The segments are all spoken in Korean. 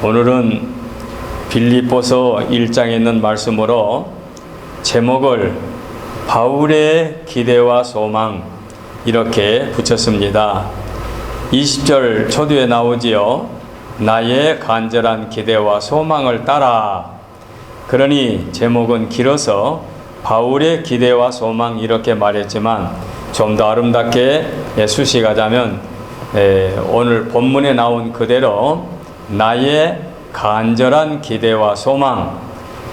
오늘은 빌립보서 1장에 있는 말씀으로 제목을 바울의 기대와 소망 이렇게 붙였습니다. 20절 초두에 나오지요. 나의 간절한 기대와 소망을 따라. 그러니 제목은 길어서 바울의 기대와 소망 이렇게 말했지만 좀 더 아름답게 수식하자면 오늘 본문에 나온 그대로 나의 간절한 기대와 소망,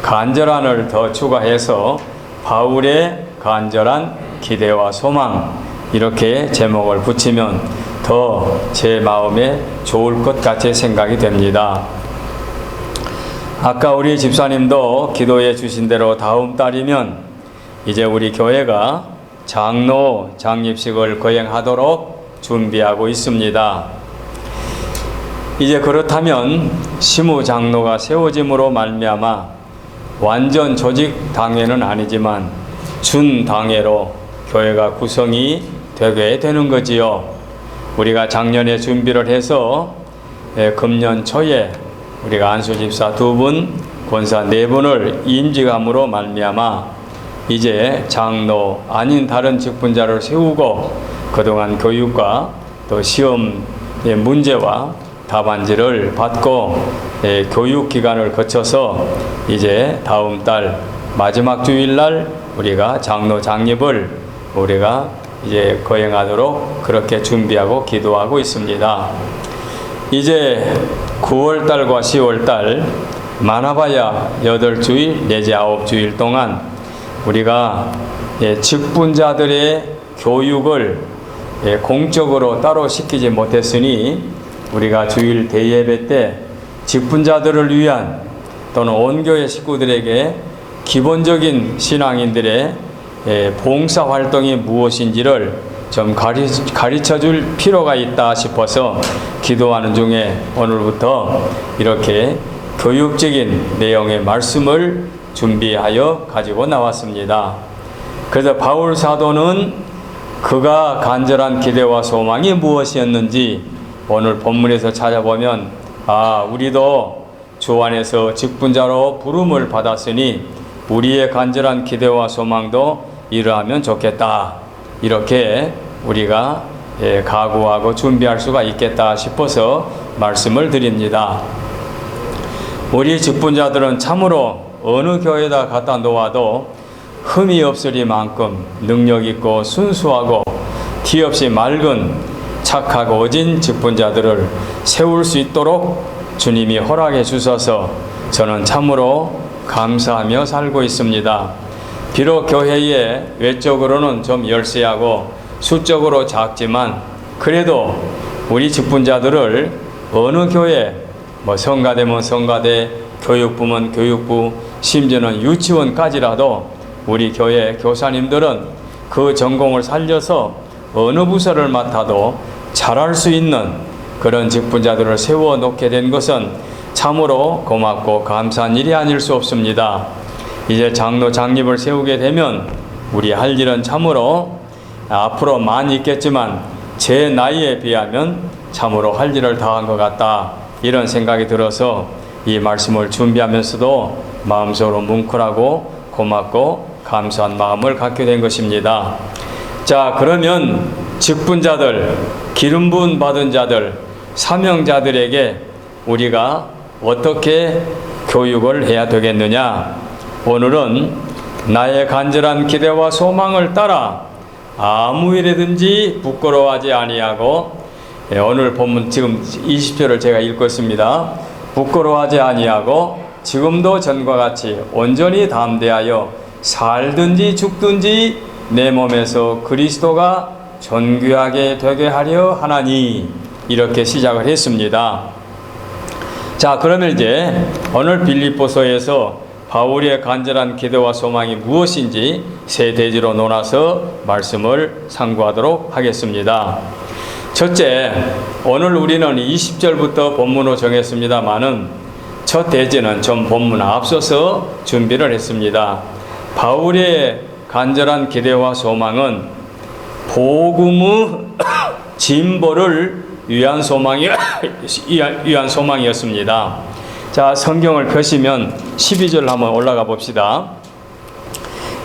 간절한을 더 추가해서 바울의 간절한 기대와 소망 이렇게 제목을 붙이면 더 제 마음에 좋을 것 같이 생각이 됩니다. 아까 우리 집사님도 기도해 주신 대로 다음 달이면 이제 우리 교회가 장로 장립식을 거행하도록 준비하고 있습니다. 이제 그렇다면 시무 장로가 세워짐으로 말미암아 완전 조직 당회는 아니지만 준 당회로 교회가 구성이 되게 되는 거지요. 우리가 작년에 준비를 해서 금년 초에 우리가 안수 집사 2분, 권사 4분을 임직함으로 말미암아 이제 장로 아닌 다른 직분자를 세우고 그동안 교육과 또 시험의 문제와 답안지를 받고 교육기간을 거쳐서 이제 다음 달 마지막 주일날 우리가 장로 장립을 우리가 이제 거행하도록 그렇게 준비하고 기도하고 있습니다. 이제 9월달과 10월달 많아봐야 8주일 내지 9주일 동안 우리가 직분자들의 교육을 공적으로 따로 시키지 못했으니 우리가 주일 대예배 때 직분자들을 위한 또는 온 교회 식구들에게 기본적인 신앙인들의 봉사활동이 무엇인지를 좀 가르쳐 줄 필요가 있다 싶어서 기도하는 중에 오늘부터 이렇게 교육적인 내용의 말씀을 준비하여 가지고 나왔습니다. 그래서 바울 사도는 그가 간절한 기대와 소망이 무엇이었는지 오늘 본문에서 찾아보면 우리도 주 안에서 직분자로 부름을 받았으니 우리의 간절한 기대와 소망도 이러하면 좋겠다. 이렇게 우리가 각오하고 준비할 수가 있겠다 싶어서 말씀을 드립니다. 우리 직분자들은 참으로 어느 교회에다 갖다 놓아도 흠이 없으리만큼 능력 있고 순수하고 티 없이 맑은 착하고 어진 직분자들을 세울 수 있도록 주님이 허락해 주셔서 저는 참으로 감사하며 살고 있습니다. 비록 교회에 외적으로는 좀 열세하고 수적으로 작지만 그래도 우리 직분자들을 어느 교회 성가대면 성가대, 교육부면 교육부, 심지어는 유치원까지라도 우리 교회 교사님들은 그 전공을 살려서 어느 부서를 맡아도 잘할 수 있는 그런 직분자들을 세워놓게 된 것은 참으로 고맙고 감사한 일이 아닐 수 없습니다. 이제 장로 장립을 세우게 되면 우리 할 일은 참으로 앞으로 많이 있겠지만 제 나이에 비하면 참으로 할 일을 다한 것 같다 이런 생각이 들어서 이 말씀을 준비하면서도 마음속으로 뭉클하고 고맙고 감사한 마음을 갖게 된 것입니다. 자, 그러면 직분자들, 기름 부음 받은 자들, 사명자들에게 우리가 어떻게 교육을 해야 되겠느냐? 오늘은 나의 간절한 기대와 소망을 따라 아무 일에든지 부끄러워하지 아니하고 오늘 본문 지금 20절을 제가 읽고 있습니다. 부끄러워하지 아니하고 지금도 전과 같이 온전히 담대하여 살든지 죽든지 내 몸에서 그리스도가 존귀하게 되게 하려 하나니 이렇게 시작을 했습니다. 자, 그러면 이제 오늘 빌립보서에서 바울의 간절한 기대와 소망이 무엇인지 세 대지로 나눠서 말씀을 상고하도록 하겠습니다. 첫째, 오늘 우리는 20절부터 본문으로 정했습니다마는 첫 대지는 좀 본문 앞서서 준비를 했습니다. 바울의 간절한 기대와 소망은 복음의 진보를 위한 소망이었습니다. 자, 성경을 펴시면 12절 한번 올라가 봅시다.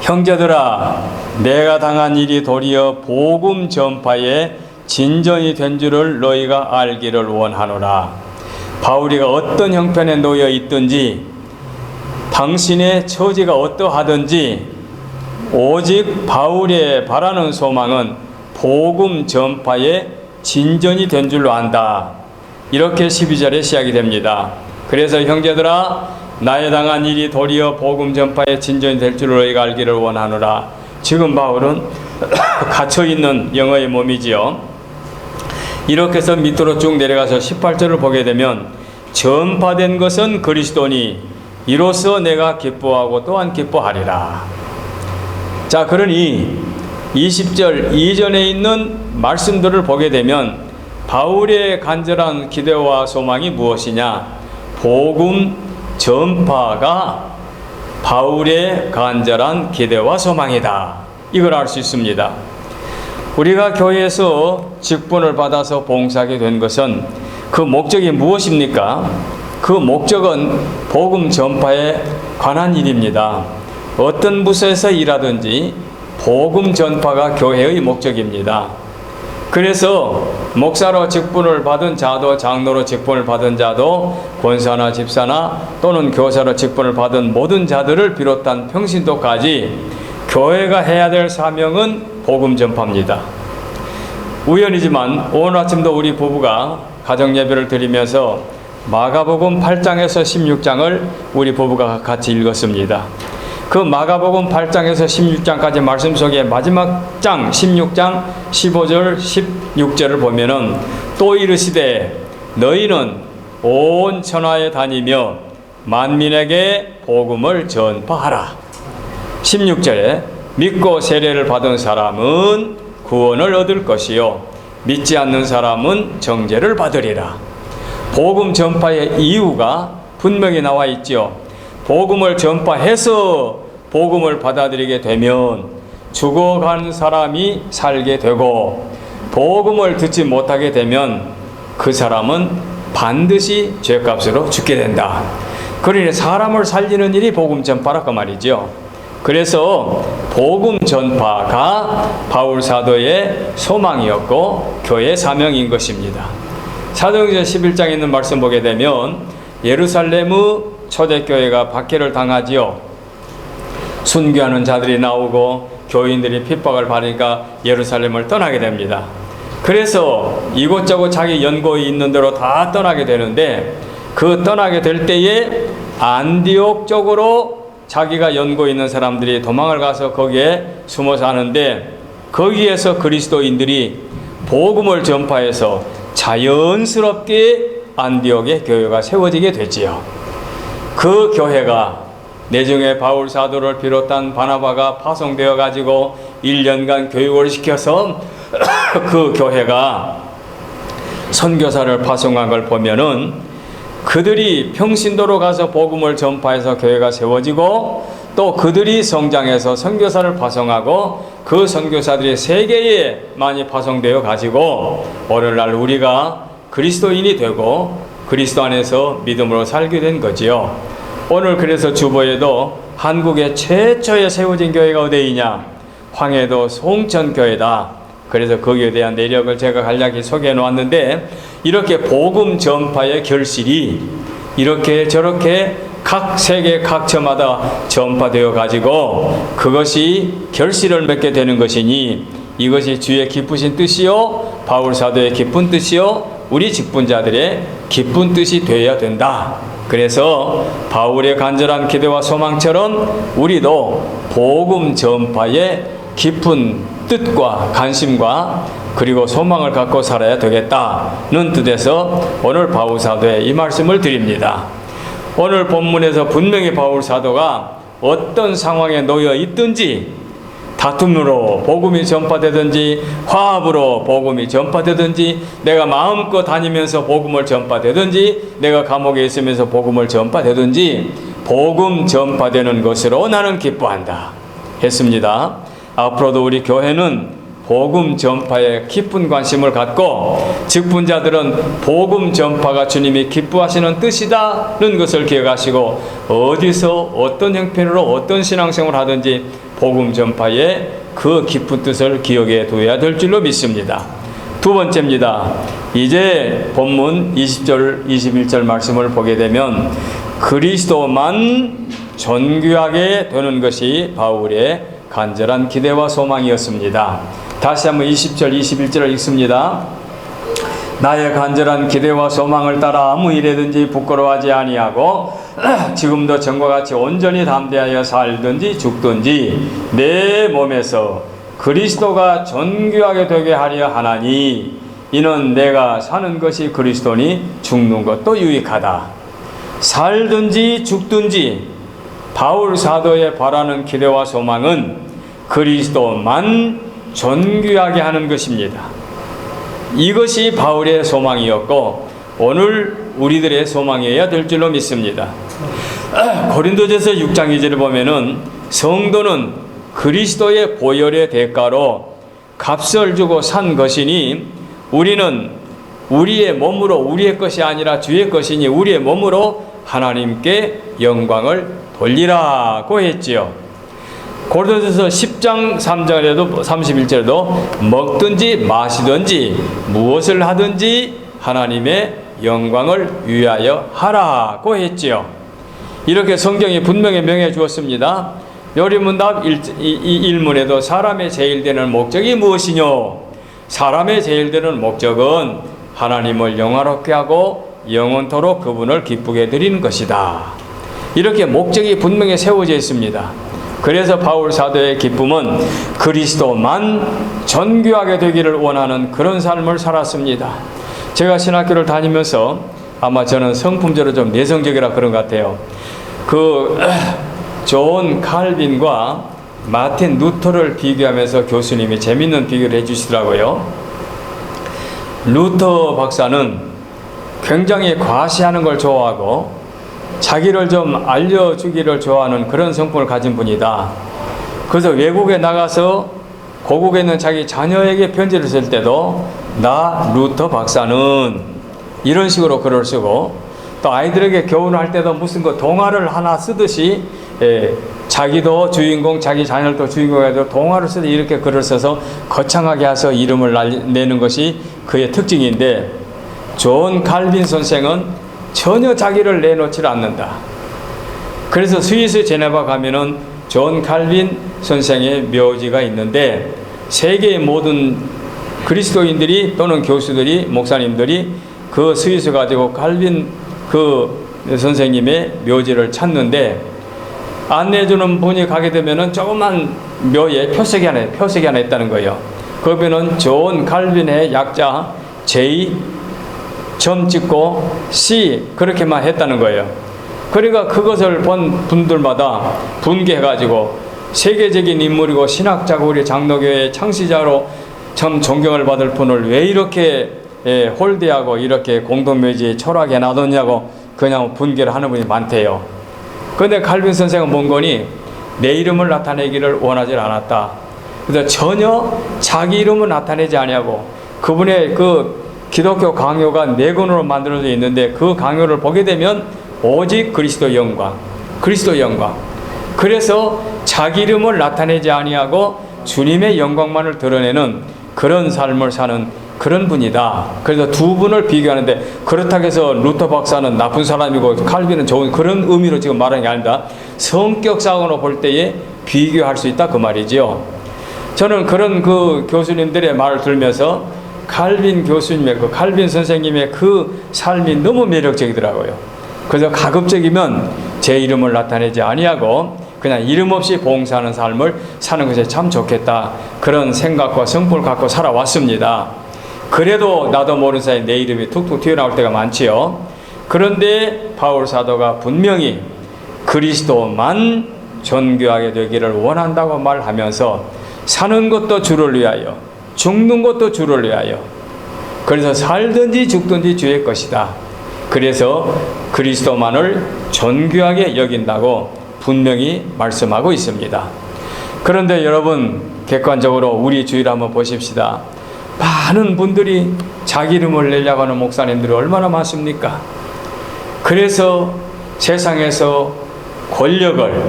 형제들아, 내가 당한 일이 도리어 복음 전파에 진전이 된 줄을 너희가 알기를 원하노라. 바울이가 어떤 형편에 놓여 있든지 당신의 처지가 어떠하든지 오직 바울의 바라는 소망은 복음 전파에 진전이 된 줄로 안다. 이렇게 12절에 시작이 됩니다. 그래서 형제들아, 나에 당한 일이 도리어 복음 전파에 진전이 될 줄을 너희가 알기를 원하노라. 지금 바울은 갇혀있는 영어의 몸이지요. 이렇게 해서 밑으로 쭉 내려가서 18절을 보게 되면 전파된 것은 그리스도니 이로써 내가 기뻐하고 또한 기뻐하리라. 자, 그러니 20절 이전에 있는 말씀들을 보게 되면 바울의 간절한 기대와 소망이 무엇이냐? 복음 전파가 바울의 간절한 기대와 소망이다. 이걸 알 수 있습니다. 우리가 교회에서 직분을 받아서 봉사하게 된 것은 그 목적이 무엇입니까? 그 목적은 복음 전파에 관한 일입니다. 어떤 부서에서 일하든지 복음 전파가 교회의 목적입니다. 그래서 목사로 직분을 받은 자도, 장로로 직분을 받은 자도, 권사나 집사나 또는 교사로 직분을 받은 모든 자들을 비롯한 평신도까지 교회가 해야 될 사명은 복음 전파입니다. 우연이지만 오늘 아침도 우리 부부가 가정예배를 드리면서 마가복음 8장에서 16장을 우리 부부가 같이 읽었습니다. 그 마가복음 8장에서 16장까지 말씀 속에 마지막 장 16장 15절 16절을 보면은 또 이르시되 너희는 온 천하에 다니며 만민에게 복음을 전파하라. 16절에 믿고 세례를 받은 사람은 구원을 얻을 것이요 믿지 않는 사람은 정죄를 받으리라. 복음 전파의 이유가 분명히 나와 있죠. 복음을 전파해서 복음을 받아들이게 되면 죽어간 사람이 살게 되고, 복음을 듣지 못하게 되면 그 사람은 반드시 죄값으로 죽게 된다. 그러니 사람을 살리는 일이 복음 전파라 그 말이죠. 그래서 복음 전파가 바울 사도의 소망이었고 교회의 사명인 것입니다. 사도행전 11장에 있는 말씀 보게 되면 예루살렘의 초대교회가 박해를 당하지요. 순교하는 자들이 나오고 교인들이 핍박을 받으니까 예루살렘을 떠나게 됩니다. 그래서 이곳저곳 자기 연고에 있는 대로 다 떠나게 되는데, 그 떠나게 될 때에 안디옥 쪽으로 자기가 연고에 있는 사람들이 도망을 가서 거기에 숨어 사는데, 거기에서 그리스도인들이 복음을 전파해서 자연스럽게 안디옥의 교회가 세워지게 됐지요. 그 교회가 내중에 바울 사도를 비롯한 바나바가 파송되어 가지고 1년간 교육을 시켜서 그 교회가 선교사를 파송한 걸 보면은 그들이 평신도로 가서 복음을 전파해서 교회가 세워지고, 또 그들이 성장해서 선교사를 파송하고 그 선교사들이 세계에 많이 파송되어 가지고 오늘날 우리가 그리스도인이 되고 그리스도 안에서 믿음으로 살게 된 거지요. 오늘 그래서 주보에도 한국의 최초에 세워진 교회가 어디이냐? 황해도 송천교회다. 그래서 거기에 대한 내력을 제가 간략히 소개해 놓았는데, 이렇게 복음 전파의 결실이 이렇게 저렇게 각 세계 각처마다 전파되어 가지고 그것이 결실을 맺게 되는 것이니, 이것이 주의 기쁘신 뜻이요 바울 사도의 기쁜 뜻이요 우리 직분자들의 기쁜 뜻이 되어야 된다. 그래서 바울의 간절한 기대와 소망처럼 우리도 복음 전파에 깊은 뜻과 관심과 그리고 소망을 갖고 살아야 되겠다는 뜻에서 오늘 바울 사도의 이 말씀을 드립니다. 오늘 본문에서 분명히 바울 사도가 어떤 상황에 놓여 있든지, 다툼으로 복음이 전파되든지 화합으로 복음이 전파되든지, 내가 마음껏 다니면서 복음을 전파되든지, 내가 감옥에 있으면서 복음을 전파되든지 복음 전파되는 것으로 나는 기뻐한다 했습니다. 앞으로도 우리 교회는 복음 전파에 깊은 관심을 갖고 직분자들은 복음 전파가 주님이 기뻐하시는 뜻이다는 것을 기억하시고 어디서 어떤 형편으로 어떤 신앙생활을 하든지 복음 전파에 그 깊은 뜻을 기억해 두어야 될 줄로 믿습니다. 두 번째입니다. 이제 본문 20절 21절 말씀을 보게 되면 그리스도만 존귀하게 되는 것이 바울의 간절한 기대와 소망이었습니다. 다시 한번 20절 21절을 읽습니다. 나의 간절한 기대와 소망을 따라 아무 일에든지 부끄러워하지 아니하고 지금도 전과 같이 온전히 담대하여 살든지 죽든지 내 몸에서 그리스도가 존귀하게 되게 하려 하나니 이는 내가 사는 것이 그리스도니 죽는 것도 유익하다. 살든지 죽든지 바울 사도의 바라는 기대와 소망은 그리스도만 존귀하게 하는 것입니다. 이것이 바울의 소망이었고 오늘 우리들의 소망이어야 될 줄로 믿습니다. 고린도전서 6장 2절을 보면은 성도는 그리스도의 보혈의 대가로 값을 주고 산 것이니 우리는 우리의 몸으로 우리의 것이 아니라 주의 것이니 우리의 몸으로 하나님께 영광을 돌리라고 했지요. 고린도전서 10장 3절에도 31절에도 먹든지 마시든지 무엇을 하든지 하나님의 영광을 위하여 하라고 했지요. 이렇게 성경이 분명히 명해 주었습니다. 요리문답 1문에도 사람의 제일 되는 목적이 무엇이뇨? 사람의 제일 되는 목적은 하나님을 영화롭게 하고 영원토록 그분을 기쁘게 드리는 것이다. 이렇게 목적이 분명히 세워져 있습니다. 그래서 바울 사도의 기쁨은 그리스도만 존귀하게 되기를 원하는 그런 삶을 살았습니다. 제가 신학교를 다니면서 아마 저는 성품적으로 좀 내성적이라 그런 것 같아요. 존 칼빈과 마틴 루터를 비교하면서 교수님이 재밌는 비교를 해주시더라고요. 루터 박사는 굉장히 과시하는 걸 좋아하고 자기를 좀 알려주기를 좋아하는 그런 성품을 가진 분이다. 그래서 외국에 나가서 고국에 있는 자기 자녀에게 편지를 쓸 때도 나 루터 박사는 이런 식으로 글을 쓰고 또 아이들에게 교훈할 때도 무슨 그 동화를 하나 쓰듯이 자기도 주인공 자기 자녀도 주인공에도 동화를 쓰듯이 이렇게 글을 써서 거창하게 해서 이름을 내는 것이 그의 특징인데 존 칼빈 선생은 전혀 자기를 내놓지 않는다. 그래서 스위스 제네바 가면은 존 칼빈 선생의 묘지가 있는데 세계의 모든 그리스도인들이 또는 교수들이 목사님들이 그 스위스 가지고 칼빈 그 선생님의 묘지를 찾는데 안내해주는 분이 가게 되면은 조그만 묘에 표석이 하나 있다는 거예요. 거기는 존 칼빈의 약자 J 점 찍고 C 그렇게만 했다는 거예요. 그러니까 그것을 본 분들마다 분개해가지고 세계적인 인물이고 신학자고 우리 장로교회 창시자로 참 존경을 받을 분을 왜 이렇게 홀대하고 이렇게 공동묘지에 초라하게 놔뒀냐고 그냥 분개를 하는 분이 많대요. 그런데 칼빈 선생은 본 거니 내 이름을 나타내기를 원하지 않았다. 그래서 전혀 자기 이름을 나타내지 아니하고 그분의 그 기독교 강요가 4권으로 만들어져 있는데 그 강요를 보게 되면 오직 그리스도 영광. 그래서 자기 이름을 나타내지 아니하고 주님의 영광만을 드러내는 그런 삶을 사는 그런 분이다. 그래서 두 분을 비교하는데 그렇다고 해서 루터 박사는 나쁜 사람이고 칼빈은 좋은 그런 의미로 지금 말하는 게 아니다. 성격상으로 볼 때에 비교할 수 있다 그 말이지요. 저는 그런 그 교수님들의 말을 들으면서 칼빈 교수님의 칼빈 선생님의 그 삶이 너무 매력적이더라고요. 그래서 가급적이면 제 이름을 나타내지 아니하고 그냥 이름 없이 봉사하는 삶을 사는 것이 참 좋겠다. 그런 생각과 성품을 갖고 살아왔습니다. 그래도 나도 모르는 사이에 내 이름이 툭툭 튀어나올 때가 많지요. 그런데 바울 사도가 분명히 그리스도만 존귀하게 되기를 원한다고 말하면서 사는 것도 주를 위하여 죽는 것도 주를 위하여 그래서 살든지 죽든지 주의 것이다. 그래서 그리스도만을 존귀하게 여긴다고 분명히 말씀하고 있습니다. 그런데 여러분, 객관적으로 우리 주위를 한번 보십시다. 많은 분들이 자기 이름을 내려고 하는 목사님들이 얼마나 많습니까? 그래서 세상에서 권력을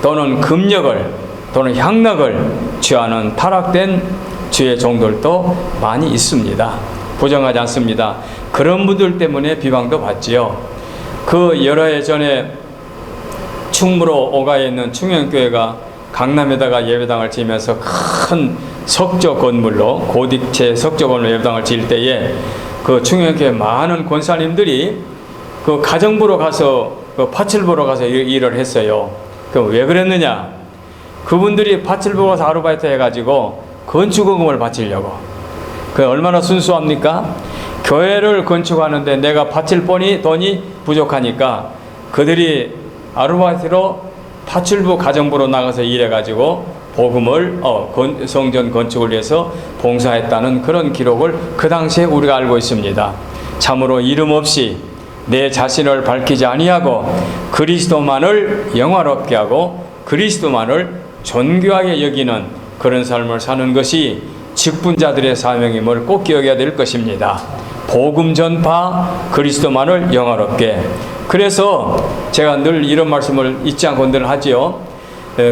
또는 금력을 또는 향락을 취하는 타락된 주의 종들도 많이 있습니다. 부정하지 않습니다. 그런 분들 때문에 비방도 받지요. 그 여러 해 전에 충무로 오가에 있는 충영교회가 강남에다가 예배당을 지으면서 큰 석조 건물로 고딕체 석조 건물 예배당을 지을 때에 그 충영교회 많은 권사님들이 그 가정부로 가서 그 밭을 보러 가서 일을 했어요. 그럼 왜 그랬느냐? 그분들이 밭을 보러 가서 아르바이트 해가지고 건축원금을 바치려고. 그 얼마나 순수합니까? 교회를 건축하는데 내가 바칠 돈이 부족하니까 그들이 아르바이트로 파출부 가정부로 나가서 일해가지고 복음을 성전 건축을 위해서 봉사했다는 그런 기록을 그 당시에 우리가 알고 있습니다. 참으로 이름 없이 내 자신을 밝히지 아니하고 그리스도만을 영화롭게 하고 그리스도만을 존귀하게 여기는 그런 삶을 사는 것이 직분자들의 사명임을 꼭 기억해야 될 것입니다. 복음 전파, 그리스도만을 영화롭게. 그래서 제가 늘 이런 말씀을 잊지 않고 늘 하지요.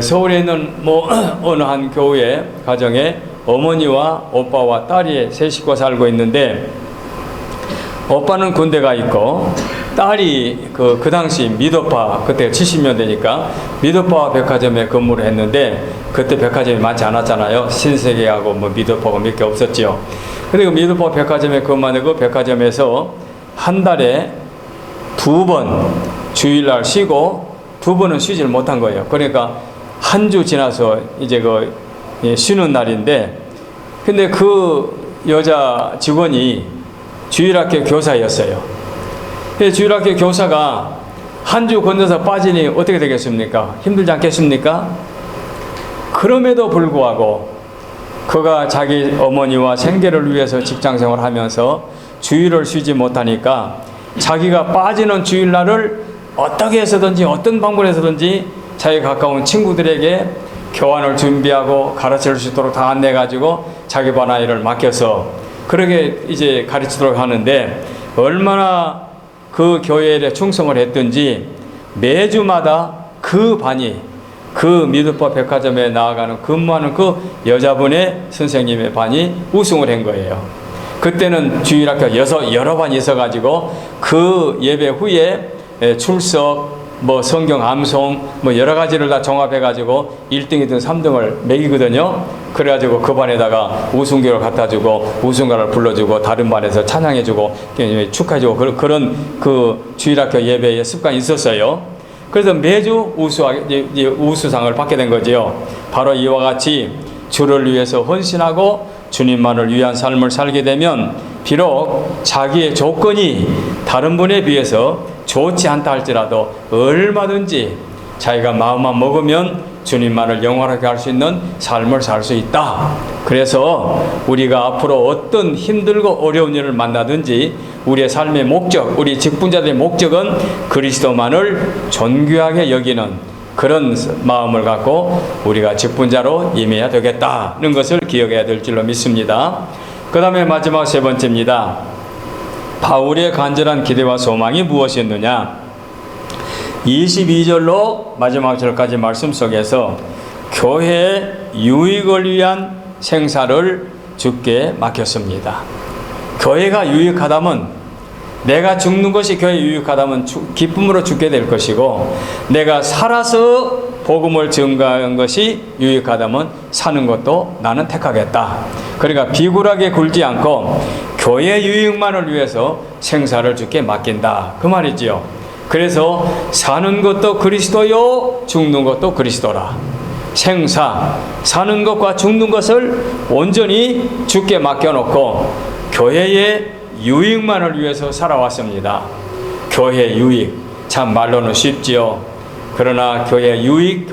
서울에 있는 어느 한 교회 가정에 어머니와 오빠와 딸이 세 식구가 살고 있는데, 오빠는 군대가 있고 딸이 그 당시 미도파, 그때 70년대니까 미도파 백화점에 근무를 했는데, 그때 백화점이 많지 않았잖아요. 신세계하고 미도파가 몇 개 없었지요. 근데 그 미도파 백화점에 근무하는 그 백화점에서 한 달에 2번 주일날 쉬고 2번은 쉬질 못한 거예요. 그러니까 한 주 지나서 이제 쉬는 날인데, 근데 그 여자 직원이 주일학교 교사였어요. 주일학교 교사가 한 주 건너서 빠지니 어떻게 되겠습니까? 힘들지 않겠습니까? 그럼에도 불구하고 그가 자기 어머니와 생계를 위해서 직장생활을 하면서 주일을 쉬지 못하니까 자기가 빠지는 주일날을 어떻게 해서든지 어떤 방법을 해서든지 자기 가까운 친구들에게 교환을 준비하고 가르칠 수 있도록 다 안내가지고 자기 반 아이를 맡겨서 그렇게 이제 가르치도록 하는데, 얼마나 그 교회에 충성을 했든지 매주마다 그 반이 그 미드파 백화점에 나아가는 근무하는 그 여자분의 선생님의 반이 우승을 한 거예요. 그때는 주일학교 여러 반이 있어가지고 그 예배 후에 출석, 성경 암송, 여러 가지를 다 종합해가지고 1등이든 3등을 매기거든요. 그래가지고 그 반에다가 우승교를 갖다주고 우승가를 불러주고 다른 반에서 찬양해주고 축하해주고 그런 그 주일학교 예배의 습관이 있었어요. 그래서 매주 우수상을 받게 된 거지요. 바로 이와 같이 주를 위해서 헌신하고 주님만을 위한 삶을 살게 되면 비록 자기의 조건이 다른 분에 비해서 좋지 않다 할지라도 얼마든지 자기가 마음만 먹으면 주님만을 영원하게 할 수 있는 삶을 살 수 있다. 그래서 우리가 앞으로 어떤 힘들고 어려운 일을 만나든지 우리의 삶의 목적, 우리 직분자들의 목적은 그리스도만을 존귀하게 여기는 그런 마음을 갖고 우리가 직분자로 임해야 되겠다는 것을 기억해야 될 줄로 믿습니다. 그 다음에 마지막 세 번째입니다. 바울의 간절한 기대와 소망이 무엇이었느냐? 22절로 마지막 절까지 말씀 속에서 교회의 유익을 위한 생사를 주께 맡겼습니다. 교회가 유익하다면, 내가 죽는 것이 교회에 유익하다면 기쁨으로 죽게 될 것이고, 내가 살아서 복음을 증거하는 것이 유익하다면 사는 것도 나는 택하겠다. 그러니까 비굴하게 굴지 않고 교회 유익만을 위해서 생사를 주께 맡긴다, 그 말이지요. 그래서 사는 것도 그리스도요, 죽는 것도 그리스도라. 생사, 사는 것과 죽는 것을 온전히 주께 맡겨놓고 교회의 유익만을 위해서 살아왔습니다. 교회 유익, 참 말로는 쉽지요. 그러나 교회 유익,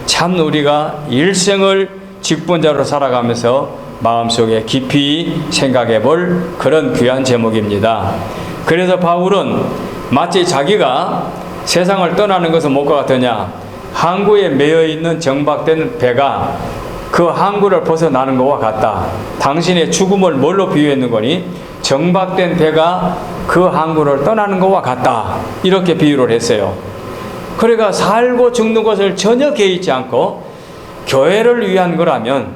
참 우리가 일생을 직분자로 살아가면서 마음속에 깊이 생각해 볼 그런 귀한 제목입니다. 그래서 바울은 마치 자기가 세상을 떠나는 것은 못과 같으냐, 항구에 매여 있는 정박된 배가 그 항구를 벗어나는 것과 같다. 당신의 죽음을 뭘로 비유했는 거니? 정박된 배가 그 항구를 떠나는 것과 같다. 이렇게 비유를 했어요. 그러니까 살고 죽는 것을 전혀 개의치 않고 교회를 위한 거라면,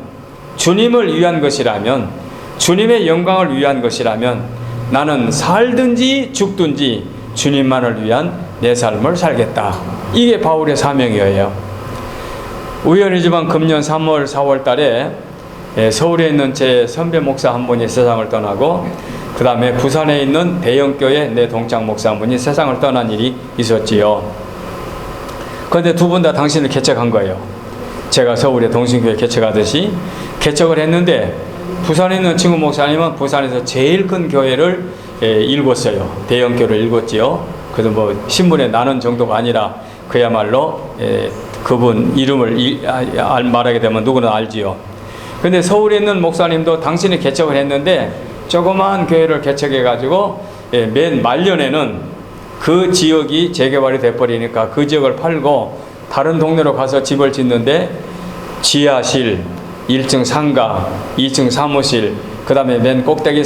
주님을 위한 것이라면, 주님의 영광을 위한 것이라면 나는 살든지 죽든지 주님만을 위한 내 삶을 살겠다. 이게 바울의 사명이에요. 우연이지만 금년 3월, 4월 달에 서울에 있는 제 선배 목사 한 분이 세상을 떠나고, 그 다음에 부산에 있는 대형교회 내 동창 목사 한 분이 세상을 떠난 일이 있었지요. 그런데 두 분 다 당신을 개척한 거예요. 제가 서울에 동신교회 개척하듯이 개척을 했는데, 부산에 있는 친구 목사님은 부산에서 제일 큰 교회를 읽었어요. 대형교회를 읽었지요. 그래도 뭐 신문에 나는 정도가 아니라 그야말로 그분 이름을 말하게 되면 누구나 알지요. 근데 서울에 있는 목사님도 당신이 개척을 했는데 조그마한 교회를 개척해 가지고 맨 말년에는 그 지역이 재개발이 돼버리니까 그 지역을 팔고 다른 동네로 가서 집을 짓는데 지하실, 1층 상가, 2층 사무실, 그 다음에 맨 꼭대기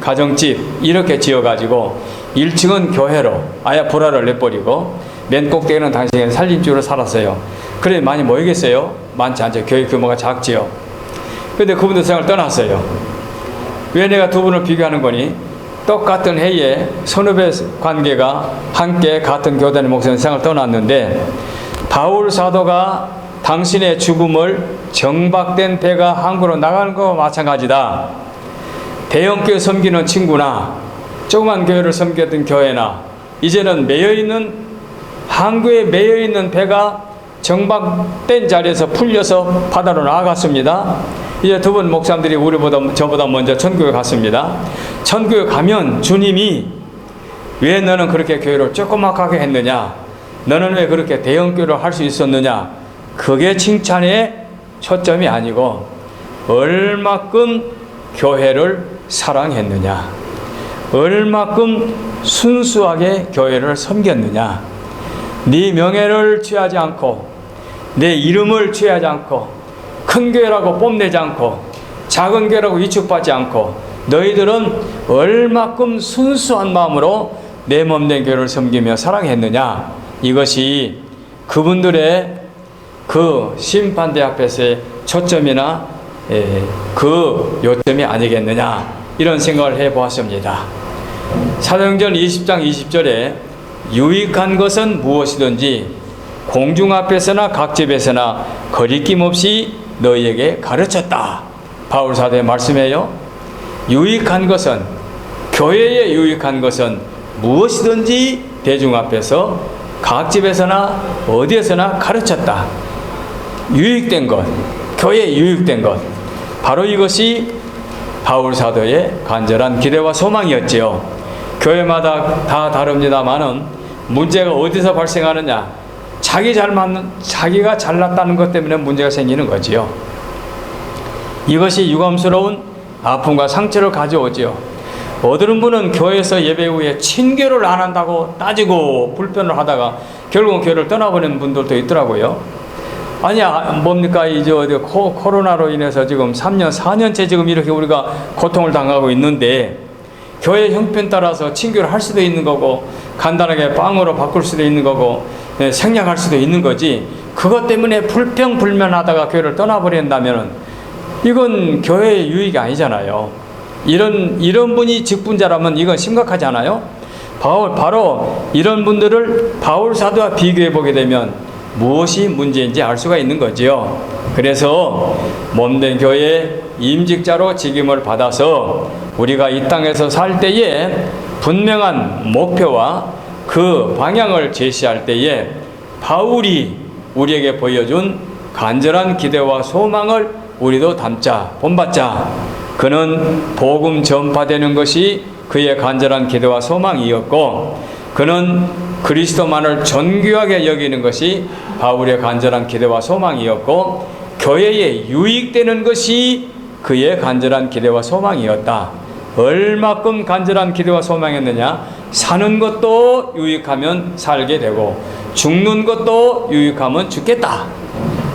가정집 이렇게 지어가지고 1층은 교회로 아예 불화를 내버리고 맨 꼭대기는 당시에 살림집으로 살았어요. 그래 많이 모이겠어요? 많지 않죠. 교회 규모가 작지요. 근데 그분들 세상을 떠났어요. 왜 내가 두 분을 비교하는 거니? 똑같은 해에 선후배 관계가 함께 같은 교단의 목사님 세상을 떠났는데, 바울 사도가 당신의 죽음을 정박된 배가 항구로 나가는 것과 마찬가지다. 대형교회 섬기는 친구나 조그만 교회를 섬겼던 교회나 이제는 매여있는 항구에 매여있는 배가 정박된 자리에서 풀려서 바다로 나아갔습니다. 이제 두 분 목사님들이 저보다 먼저 천국에 갔습니다. 천국에 가면 주님이 왜 너는 그렇게 교회를 조그맣게 했느냐, 너는 왜 그렇게 대형교회를 할 수 있었느냐, 그게 칭찬의 초점이 아니고 얼마큼 교회를 사랑했느냐, 얼마큼 순수하게 교회를 섬겼느냐. 네 명예를 취하지 않고 내 이름을 취하지 않고 큰 교회라고 뽐내지 않고 작은 교회라고 위축받지 않고 너희들은 얼마큼 순수한 마음으로 내 몸된 교회를 섬기며 사랑했느냐. 이것이 그분들의 그 심판대 앞에서의 초점이나 그 요점이 아니겠느냐, 이런 생각을 해보았습니다. 사도행전 20장 20절에 유익한 것은 무엇이든지 공중 앞에서나 각 집에서나 거리낌 없이 너희에게 가르쳤다. 바울 사도의 말씀이에요. 유익한 것은, 교회에 유익한 것은 무엇이든지 대중 앞에서 각 집에서나 어디에서나 가르쳤다. 유익된 것, 교회에 유익된 것, 바로 이것이 바울 사도의 간절한 기대와 소망이었지요. 교회마다 다 다릅니다만은 문제가 어디서 발생하느냐, 자기가 잘났다는 것 때문에 문제가 생기는 거지요. 이것이 유감스러운 아픔과 상처를 가져오지요. 어떤 분은 교회에서 예배 후에 친교를 안 한다고 따지고 불편을 하다가 결국은 교회를 떠나버리는 분들도 있더라고요. 아니야, 뭡니까, 이제 코로나로 인해서 지금 3년, 4년째 지금 이렇게 우리가 고통을 당하고 있는데 교회 형편 따라서 친교를 할 수도 있는 거고 간단하게 빵으로 바꿀 수도 있는 거고 생략할 수도 있는 거지, 그것 때문에 불평불만하다가 교회를 떠나버린다면 이건 교회의 유익이 아니잖아요. 이런 분이 직분자라면 이건 심각하지 않아요? 바로 이런 분들을 바울 사도와 비교해 보게 되면 무엇이 문제인지 알 수가 있는 거지요. 그래서 몸된 교회 임직자로 직임을 받아서 우리가 이 땅에서 살 때에 분명한 목표와 그 방향을 제시할 때에 바울이 우리에게 보여준 간절한 기대와 소망을 우리도 담자, 본받자. 그는 복음 전파되는 것이 그의 간절한 기대와 소망이었고, 그는 그리스도만을 존귀하게 여기는 것이 바울의 간절한 기대와 소망이었고, 교회에 유익되는 것이 그의 간절한 기대와 소망이었다. 얼마큼 간절한 기대와 소망이었느냐? 사는 것도 유익하면 살게 되고 죽는 것도 유익하면 죽겠다.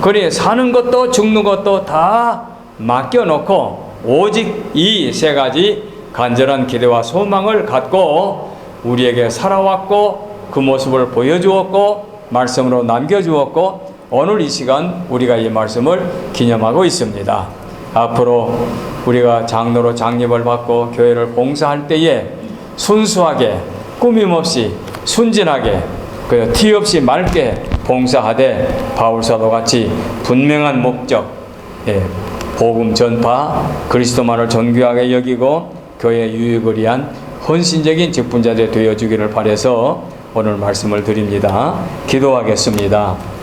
그래 사는 것도 죽는 것도 다 맡겨놓고 오직 이 세 가지 간절한 기대와 소망을 갖고 우리에게 살아왔고 그 모습을 보여주었고 말씀으로 남겨주었고 오늘 이 시간 우리가 이 말씀을 기념하고 있습니다. 앞으로 우리가 장로로 장립을 받고 교회를 봉사할 때에 순수하게 꾸밈없이 순진하게 티 없이 맑게 봉사하되 바울사도 같이 분명한 목적, 복음 전파, 그리스도만을 존귀하게 여기고 교회 유익을 위한 헌신적인 직분자들 되어주기를 바라서 오늘 말씀을 드립니다. 기도하겠습니다.